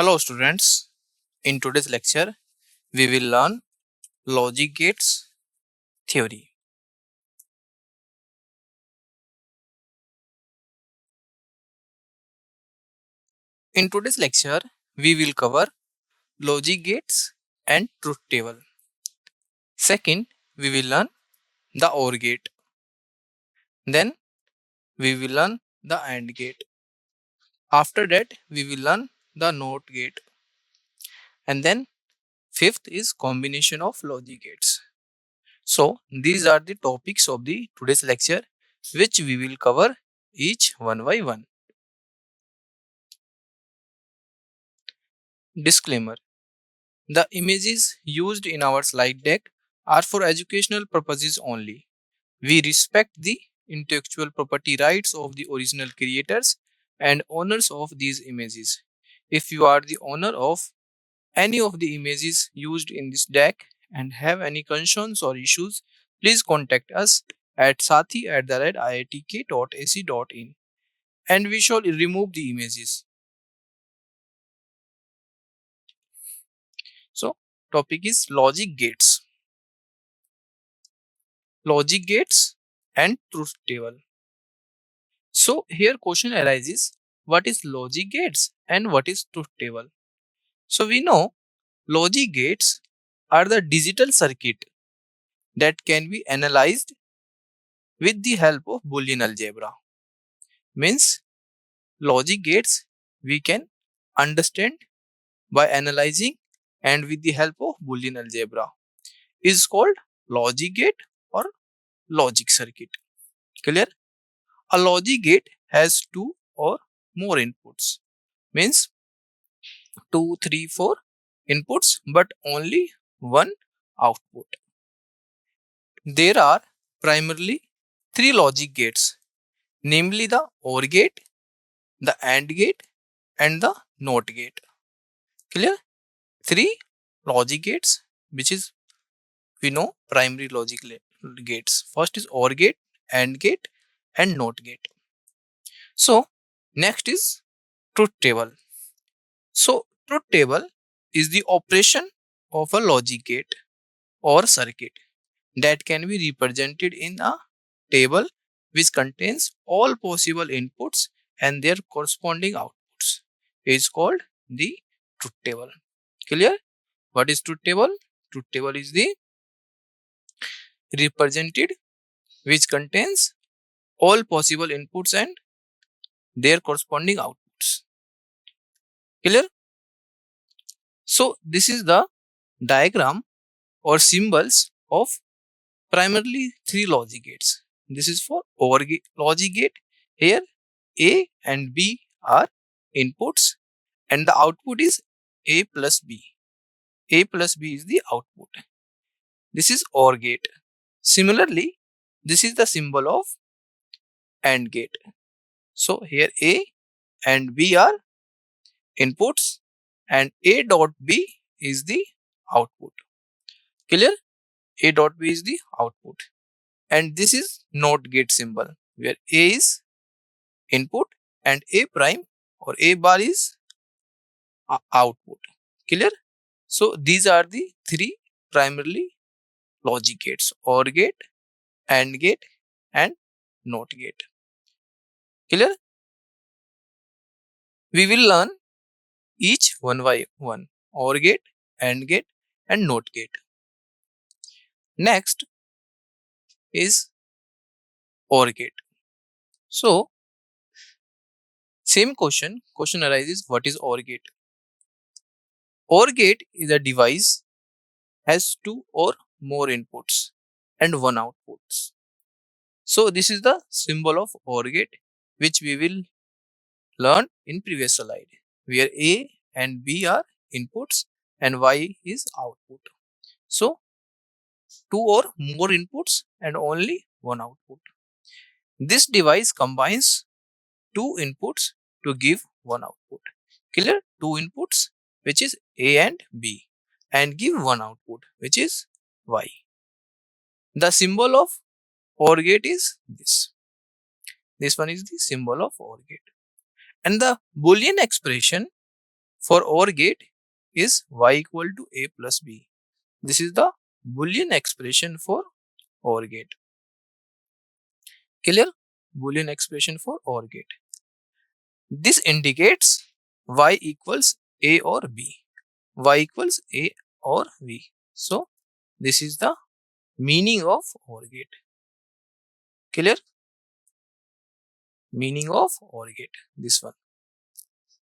Hello students, in today's lecture we will learn logic gates theory. In today's lecture we will cover logic gates and truth table. Second, we will learn the OR gate. Then we will learn the AND gate. After that we will learn the NOT gate. And then fifth is combination of logic gates. So these are the topics of the today's lecture which we will cover each one by one. Disclaimer: the images used in our slide deck are for educational purposes only. We respect the intellectual property rights of the original creators and owners of these images. If you are the owner of any of the images used in this deck and have any concerns or issues, please contact us at sathi@iitk.ac.in and we shall remove the images. So, topic is logic gates. Logic gates and truth table. So here question arises, what is logic gates and what is truth table? So we know logic gates are the digital circuit that can be analyzed with the help of Boolean algebra. Means logic gates we can understand by analyzing and with the help of Boolean algebra is called logic gate or logic circuit. Clear? A logic gate has two or more inputs. Means 2, 3, 4 inputs but only one output. There are primarily three logic gates, namely the OR gate, the AND gate and the NOT gate. Clear? Three logic gates which is we know primary logic gates. First is OR gate, AND gate and NOT gate. So next is truth table. So truth table is the operation of a logic gate or circuit that can be represented in a table which contains all possible inputs and their corresponding outputs. It is called the truth table. Clear? What is truth table? Truth table is the represented which contains all possible inputs and their corresponding outputs. Clear? So this is the diagram or symbols of primarily three logic gates. This is for OR logic gate. Here A and B are inputs and the output is A plus B. A plus B is the output. This is OR gate. Similarly, this is the symbol of AND gate. So here A and B are inputs and A dot B is the output. Clear? A dot B is the output. And this is NOT gate symbol where A is input and A prime or A bar is output. Clear? So these are the three primarily logic gates: OR gate, AND gate and NOT gate. Clear? We will learn each one by one: OR gate, AND gate and NOT gate. Next is OR gate. So same question arises, what is OR gate? OR gate is a device has two or more inputs and one outputs. So this is the symbol of OR gate which we will learn in previous slide where A and B are inputs and Y is output. So two or more inputs and only one output. This device combines two inputs to give one output. Clear? Two inputs which is A and B and give one output which is Y. The symbol of OR gate is this. This one is the symbol of OR gate. And the Boolean expression for OR gate is y equal to a plus b. This is the Boolean expression for OR gate. Clear? Boolean expression for OR gate. This indicates y equals a or b. Y equals a or b. So this is the meaning of OR gate. Clear? Meaning of OR gate. This one.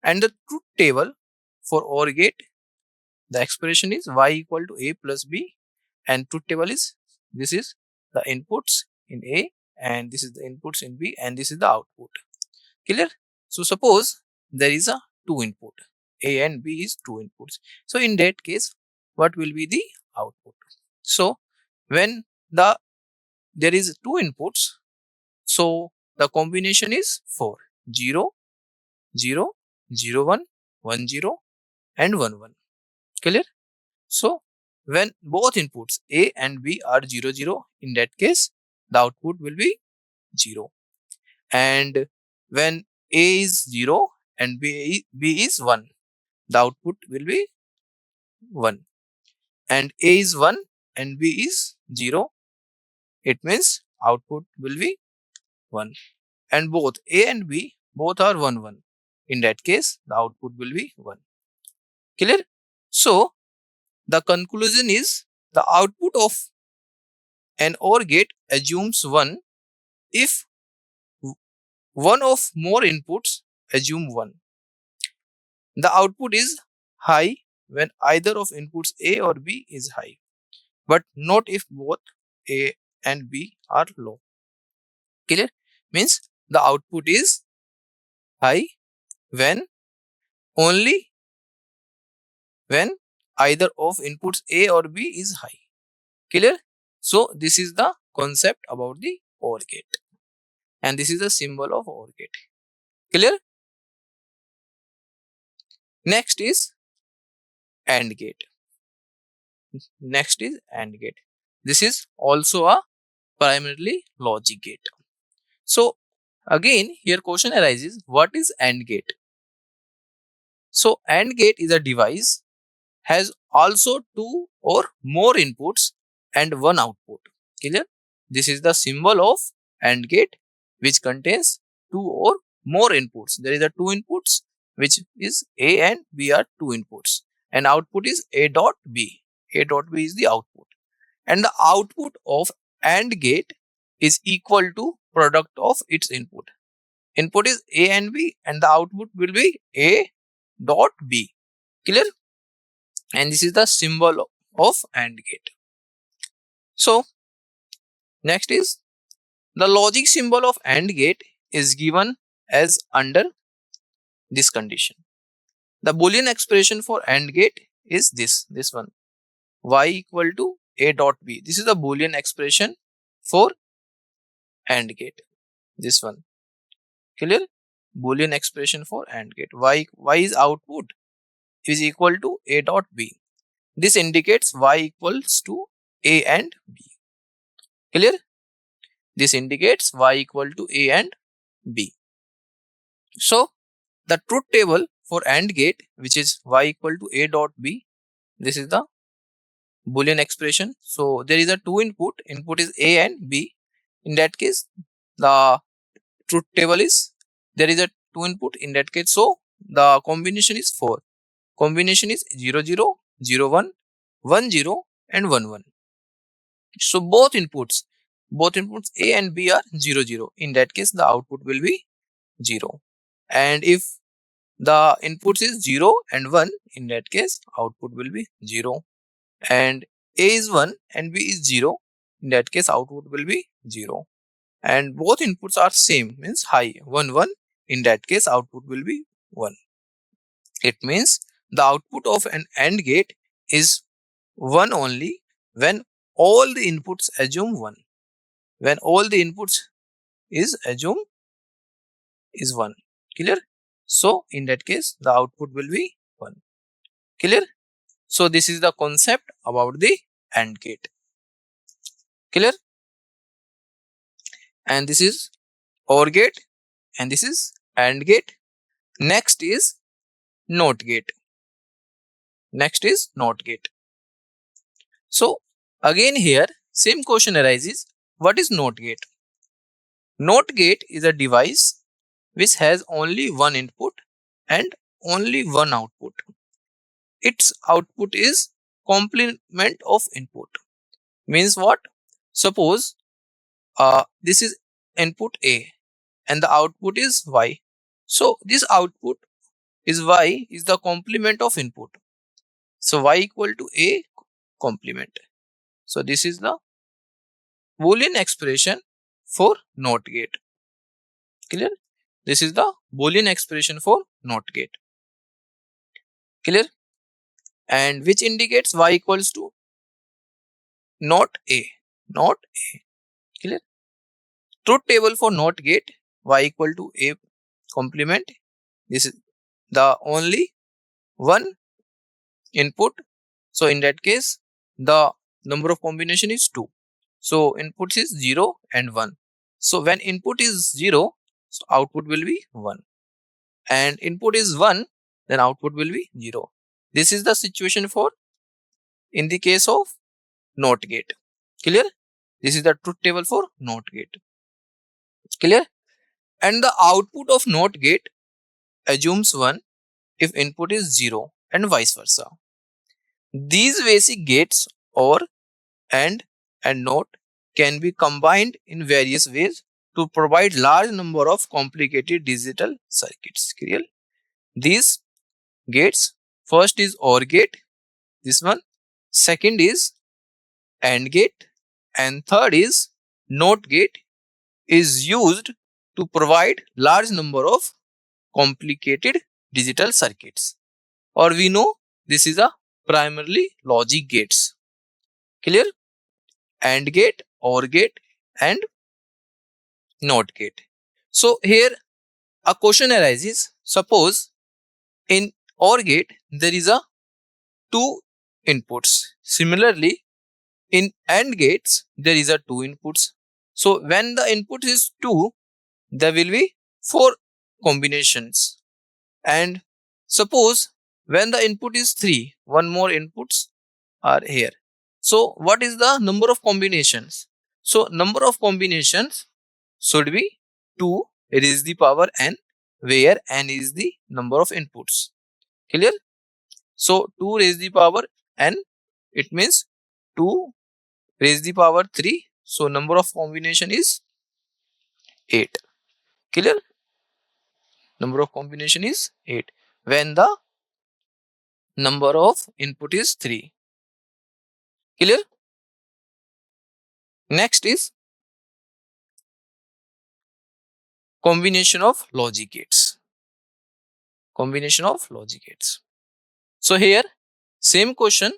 And the truth table for OR gate, the expression is y equal to a plus b, and truth table is, this is the inputs in A and this is the inputs in B and this is the output. Clear? So suppose there is a two input, A and B is two inputs. So in that case, what will be the output? So when there is two inputs, so the combination is 4, 0, 0, 0, 1, 1, 0 and 1, 1. Clear? So when both inputs A and B are 0, 0, in that case the output will be 0. And when A is 0 and B is 1, the output will be 1. And A is 1 and B is 0, it means output will be 1. And both A and B both are 1, 1. In that case, the output will be 1. Clear? So the conclusion is the output of an OR gate assumes 1 if one of more inputs assume 1. The output is high when either of inputs A or B is high, but not if both A and B are low. Clear? Means the output is high when only when either of inputs A or B is high. Clear? So this is the concept about the OR gate, and this is the symbol of OR gate. Clear? Next is AND gate. Next is AND gate. This is also a primarily logic gate. So again here question arises, what is AND gate? So AND gate is a device has also two or more inputs and one output. Clear? This is the symbol of AND gate, which contains two or more inputs. There is a two inputs, which is A and B are two inputs, and output is A dot B. A dot B is the output, and the output of AND gate is equal to product of its input. Input is A and B, and the output will be A dot B. Clear? And this is the symbol of AND gate. So next is the logic symbol of AND gate is given as under this condition. The Boolean expression for AND gate is this one, y equal to A dot B. This is the Boolean expression for AND gate. This one. Clear? Boolean expression for AND gate. Y is output is equal to A dot B. This indicates y equals to A and B. Clear? This indicates y equal to A and B. So the truth table for AND gate, which is y equal to A dot B, this is the Boolean expression. So there is a two input is A and B. In that case, the truth table is, there is a two input in that case, so the combination is 4. Combination is 0, 0, 0, 1, 1, 0 and 1, 1. So both inputs A and B are 0, 0. In that case, the output will be 0. And if the inputs is 0 and 1, in that case, output will be 0. And A is 1 and B is 0, in that case, output will be 0. And both inputs are same, means high, 1, 1, in that case, output will be 1. It means the output of an AND gate is 1 only when all the inputs assume 1. When all the inputs is assume is 1. Clear? So in that case, the output will be 1. Clear? So this is the concept about the AND gate. Clear? And this is OR gate and this is AND gate. Next is NOT gate. Next is NOT gate. So again here same question arises. What is NOT gate? NOT gate is a device which has only one input and only one output. Its output is complement of input. Means what? Suppose this is input A and the output is Y. So this output is Y is the complement of input. So Y equal to A complement. So this is the Boolean expression for NOT gate. Clear? This is the Boolean expression for NOT gate. Clear? And which indicates Y equals to not A. Not A. Clear? Truth table for NOT gate, Y equal to A complement. This is the only one input. So in that case, the number of combination is 2. So inputs is 0 and 1. So when input is 0, so output will be 1. And input is 1, then output will be 0. This is the situation for in the case of NOT gate. Clear? This is the truth table for NOT gate. Clear? And the output of NOT gate assumes 1 if input is 0 and vice versa. These basic gates OR, AND and NOT can be combined in various ways to provide large number of complicated digital circuits. Clear? These gates, first is OR gate, this one, second is AND gate, and third is NOT gate, is used to provide large number of complicated digital circuits, or we know this is a primarily logic gates. Clear? AND gate, OR gate and NOT gate. So here a question arises. Suppose in OR gate there is a two inputs. Similarly in AND gates there is a two inputs. So when the input is 2, there will be 4 combinations. And suppose when the input is 3, one more inputs are here. So what is the number of combinations? So number of combinations should be 2 raised the power n, where n is the number of inputs. Clear? So 2 raised the power n, it means 2 raised the power 3. So number of combination is 8. Clear? Number of combination is 8 when the number of input is 3. Clear? Next is combination of logic gates. Combination of logic gates. So here same question,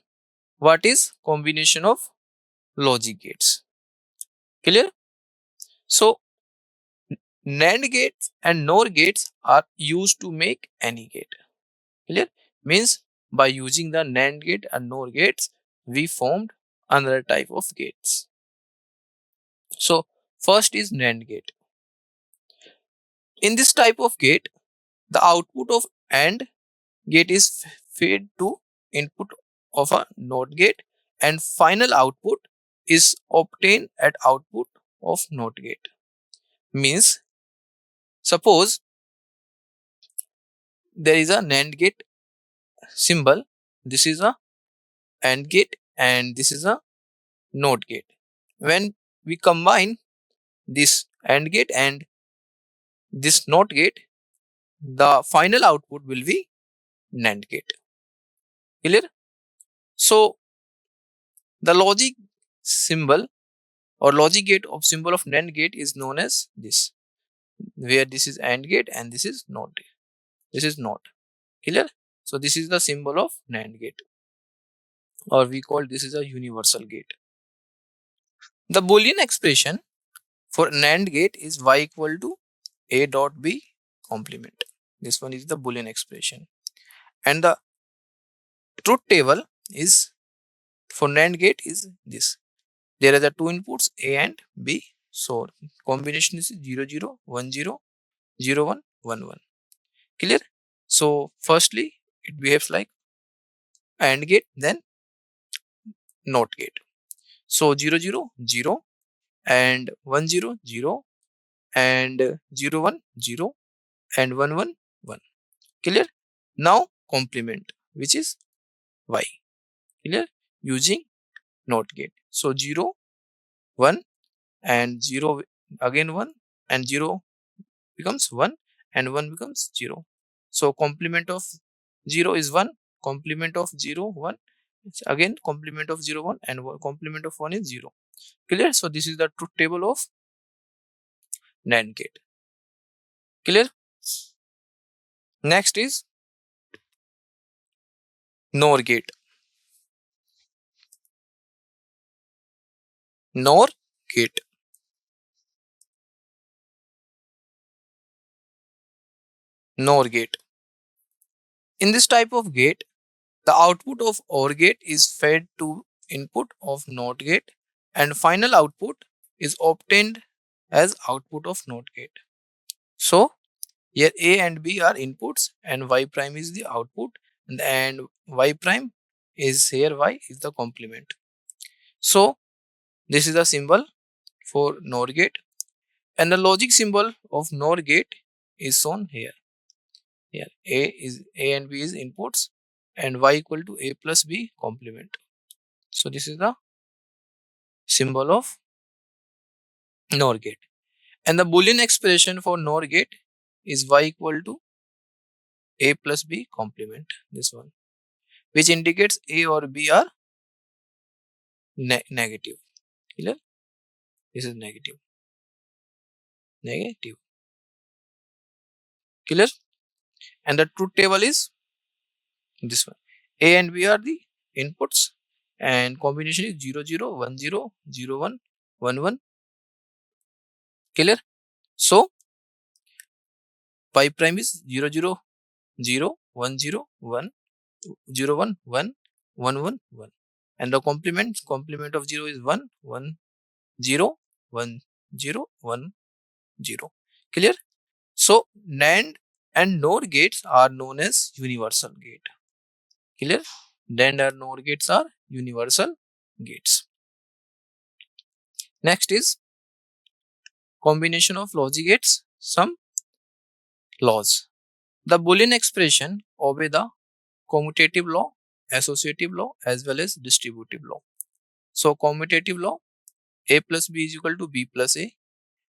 what is combination of logic gates? Clear? So NAND gates and NOR gates are used to make any gate. Clear? Means by using the NAND gate and NOR gates we formed another type of gates. So first is NAND gate. In this type of gate, the output of AND gate is fed to input of a NOT gate, and final output is obtained at output of NOT gate. Means suppose there is a NAND gate symbol, this is a AND gate and this is a NOT gate. When we combine this AND gate and this NOT gate, the final output will be NAND gate. Clear? So the logic symbol or logic gate of symbol of NAND gate is known as this, where this is AND gate and this is NOT gate. This is NOT. Clear? So this is the symbol of NAND gate, or we call this is a universal gate. The Boolean expression for NAND gate is Y equal to A dot B complement. This one is the Boolean expression. And the truth table is for NAND gate is this. There are the two inputs A and B. So combination is 0 0 1 0 0 1 1 1. Clear? So firstly it behaves like AND gate, then NOT gate. So 0 0 0 and 1 0 0 and 0 1 0 and 1 1 1. Clear? Now complement, which is Y. Clear? Using NOT gate. So 0 1 and 0 again 1 and 0 becomes 1 and 1 becomes 0. So complement of 0 is 1, complement of 0 1, it's again complement of 0 1 and complement of 1 is 0. Clear? So this is the truth table of NAND gate. Clear? Next is NOR gate. NOR gate. NOR gate. In this type of gate, the output of OR gate is fed to input of NOT gate and final output is obtained as output of NOT gate. So here A and B are inputs and Y prime is the output, and Y prime is here, Y is the complement. So this is the symbol for NOR gate, and the logic symbol of NOR gate is shown here. Here A and B is inputs and Y equal to A plus B complement. So this is the symbol of NOR gate, and the Boolean expression for NOR gate is Y equal to A plus B complement, this one, which indicates A or B are negative. Clear? This is negative. Negative. Clear? And the truth table is this one. A and B are the inputs and combination is 0 0 1 0 0 1 1 1. Clear? So Y prime is 0 0 0 1 0 1 0 1 1 1 1 1, and the complement of 0 is 1 1 0 1 0 1 0. Clear? So NAND and NOR gates are known as universal gate. Clear? NAND and NOR gates are universal gates. Next is combination of logic gates, some laws. The Boolean expression obey the commutative law, associative law as well as distributive law. So commutative law, A plus B is equal to B plus A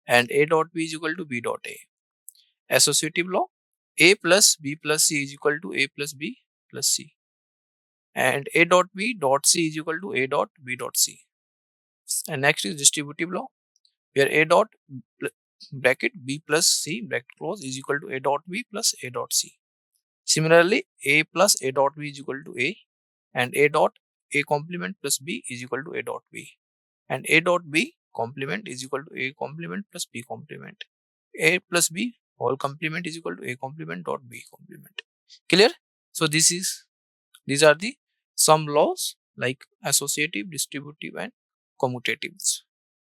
and A dot B is equal to B dot A. Associative law, A plus B plus C is equal to A plus B plus C, and A dot B dot C is equal to A dot B dot C. And next is distributive law, where A dot bracket B plus C bracket close is equal to A dot B plus A dot C. Similarly, A plus A dot B is equal to A, and A dot A complement plus B is equal to A dot B, and A dot B complement is equal to A complement plus B complement. A plus B whole complement is equal to A complement dot B complement. Clear? So these are the some laws like associative, distributive and commutatives.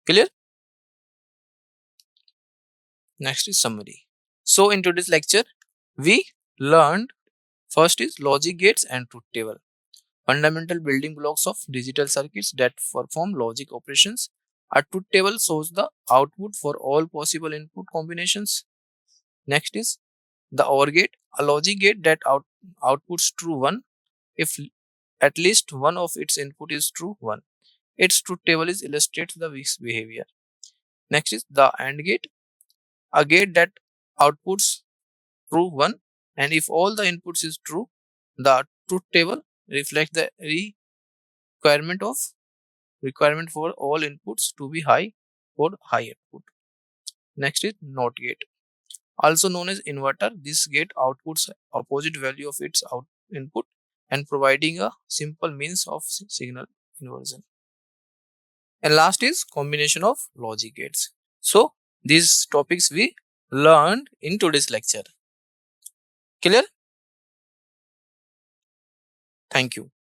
Clear? Next is summary. So in today's lecture, we learned first is logic gates and truth table, fundamental building blocks of digital circuits that perform logic operations. A truth table shows the output for all possible input combinations. Next is the OR gate, a logic gate that outputs true 1 if at least one of its input is true 1. Its truth table is illustrates the behavior. Next is the AND gate, a gate that outputs true 1 and if all the inputs is true, the truth table reflects the requirement for all inputs to be high for high output. Next is NOT gate, also known as inverter. This gate outputs opposite value of its input and providing a simple means of signal inversion. And last is combination of logic gates. So these topics we learned in today's lecture. Clear? Thank you.